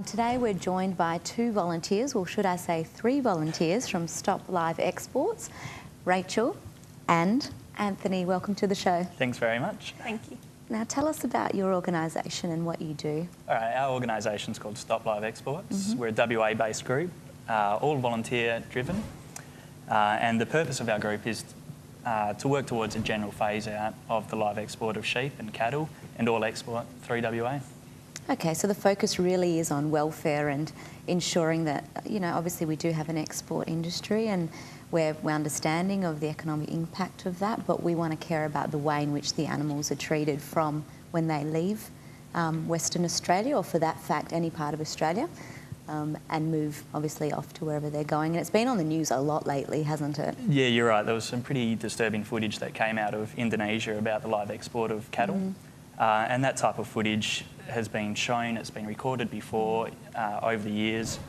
Today we're joined by two volunteers, or should I say three volunteers from Stop Live Exports, Rachel and Anthony. Welcome to the show. Thanks very much. Thank you. Now tell us about your organisation and what you do. All right, our organisation's called Stop Live Exports. We're a WA-based group, all volunteer driven, and the purpose of our group is to work towards a general phase out of the live export of sheep and cattle and all export through WA. Okay, so the focus really is on welfare and ensuring that, obviously we do have an export industry and we're understanding of the economic impact of that, but we want to care about the way in which the animals are treated from when they leave Western Australia, or for that fact, any part of Australia, and move obviously off to wherever they're going. And it's been on the news a lot lately, hasn't it? Yeah, you're right. There was some pretty disturbing footage that came out of Indonesia about the live export of cattle. And that type of footage has been shown, it's been recorded before over the years.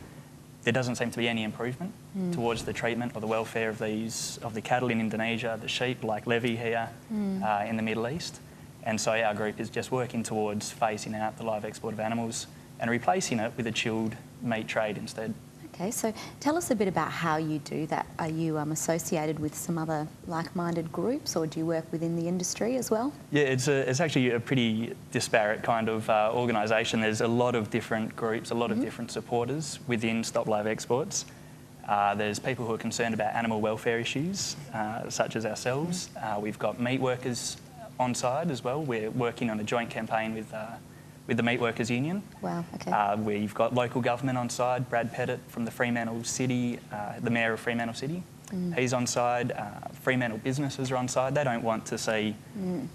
There doesn't seem to be any improvement towards the treatment or the welfare of the cattle in Indonesia, the sheep like Levy here in the Middle East. And so our group is just working towards phasing out the live export of animals and replacing it with a chilled meat trade instead. Okay, so tell us a bit about how you do that. Are you associated with some other like-minded groups, or do you work within the industry as well? Yeah, it's actually a pretty disparate kind of organisation. There's a lot of different groups, a lot of different supporters within Stop Live Exports. There's people who are concerned about animal welfare issues, such as ourselves. We've got meat workers on side as well. We're working on a joint campaign with the Meat Workers Union. Wow, okay. We've got local government on side, Brad Pettit from the Fremantle City, the Mayor of Fremantle City. He's on side. Fremantle businesses are on side. They don't want to see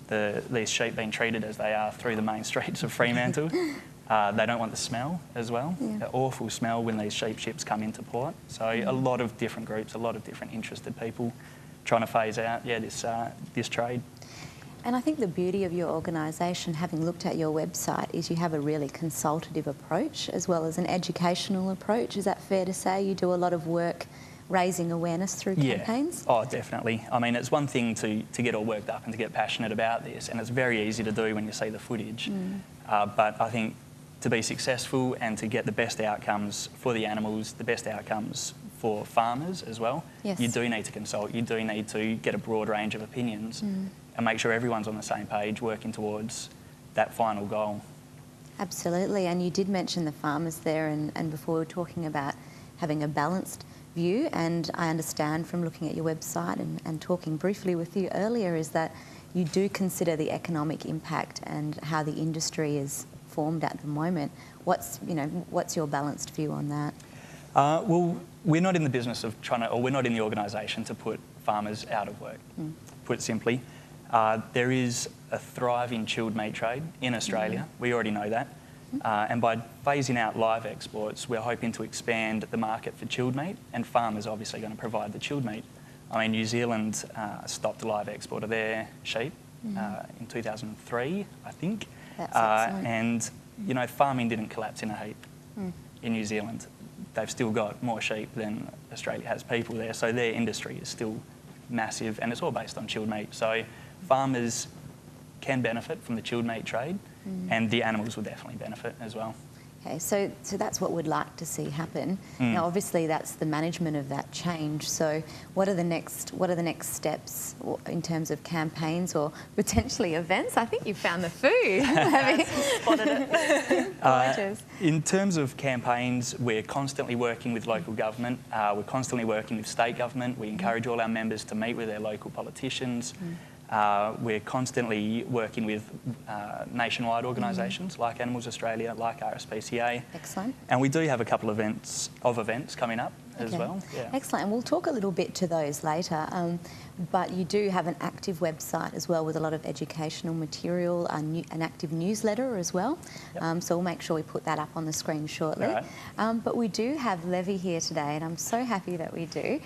these sheep being treated as they are through the main streets of Fremantle. They don't want the smell as well, the awful smell when these sheep ships come into port. So a lot of different groups, a lot of different interested people trying to phase out this trade. And I think the beauty of your organisation, having looked at your website, is you have a really consultative approach as well as an educational approach. Is that fair to say? You do a lot of work raising awareness through campaigns? Oh, definitely. I mean, it's one thing to get all worked up and to get passionate about this, and it's very easy to do when you see the footage. But I think to be successful and to get the best outcomes for the animals, the best outcomes for farmers as well, you do need to consult, you do need to get a broad range of opinions and make sure everyone's on the same page working towards that final goal. Absolutely, and you did mention the farmers there, and before we were talking about having a balanced view, and I understand from looking at your website and talking briefly with you earlier is that you do consider the economic impact and how the industry is formed at the moment. What's your balanced view on that? Well, we're not in the business of we're not in the organisation to put farmers out of work, put simply. There is a thriving chilled meat trade in Australia. We already know that. And by phasing out live exports, we're hoping to expand the market for chilled meat, and farmers are obviously going to provide the chilled meat. I mean, New Zealand stopped the live export of their sheep in 2003, I think. That's excellent. And, farming didn't collapse in a heap in New Zealand. They've still got more sheep than Australia has people there, so their industry is still massive, and it's all based on chilled meat. So farmers can benefit from the chilled meat trade, and the animals will definitely benefit as well. Okay, so that's what we'd like to see happen. Now, obviously, that's the management of that change. So, what are the next steps in terms of campaigns or potentially events? I think you found the food. Having spotted it. In terms of campaigns, we're constantly working with local government. We're constantly working with state government. We encourage all our members to meet with their local politicians. We're constantly working with nationwide organisations like Animals Australia, like RSPCA. Excellent. And we do have a couple of events coming up as well. Yeah. Excellent, and we'll talk a little bit to those later. But you do have an active website as well with a lot of educational material, an active newsletter as well. So we'll make sure we put that up on the screen shortly. Right. But we do have Levy here today, and I'm so happy that we do.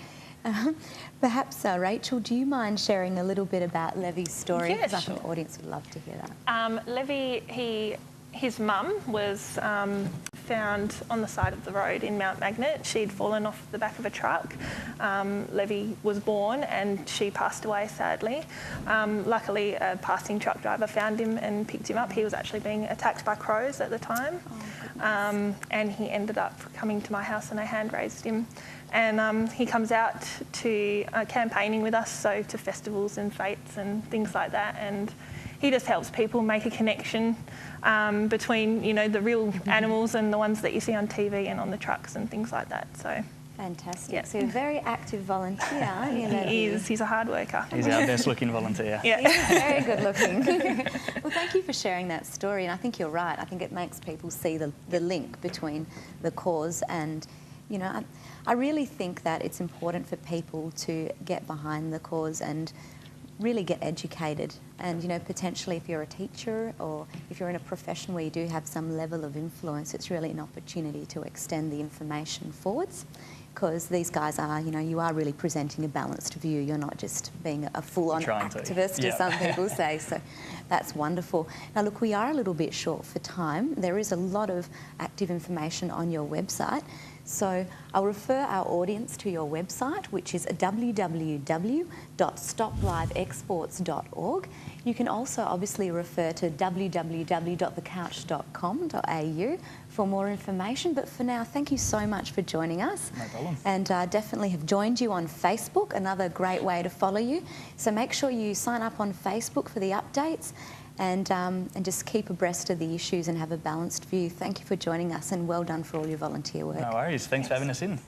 Perhaps, Rachel, do you mind sharing a little bit about Levy's story? Yeah, because I think the audience would love to hear that. Levy, his mum was found on the side of the road in Mount Magnet. She'd fallen off the back of a truck. Levy was born and she passed away, sadly. Luckily, a passing truck driver found him and picked him up. He was actually being attacked by crows at the time. and he ended up coming to my house and I hand raised him. And he comes out to campaigning with us, so to festivals and fetes and things like that, and he just helps people make a connection between, you know, the real animals and the ones that you see on TV and on the trucks and things like that. So. Fantastic. Yeah. So you're a very active volunteer, aren't you, Levi? He is. He's a hard worker. He's our best looking volunteer. Yeah. He's very good looking. Well, thank you for sharing that story, and I think you're right. I think it makes people see the link between the cause and, you know, I really think that it's important for people to get behind the cause and really get educated. And, you know, potentially if you're a teacher or if you're in a profession where you do have some level of influence, it's really an opportunity to extend the information forwards, because these guys are, you know, you are really presenting a balanced view. You're not just being a full-on activist, as some people say. So that's wonderful. Now, look, we are a little bit short for time. There is a lot of active information on your website. So I'll refer our audience to your website, which is www.stopliveexports.org. You can also obviously refer to www.thecouch.com.au for more information. But for now, thank you so much for joining us. No problem. And definitely have joined you on Facebook, another great way to follow you. So make sure you sign up on Facebook for the updates and just keep abreast of the issues and have a balanced view. Thank you for joining us and well done for all your volunteer work. No worries. Thanks for having us in.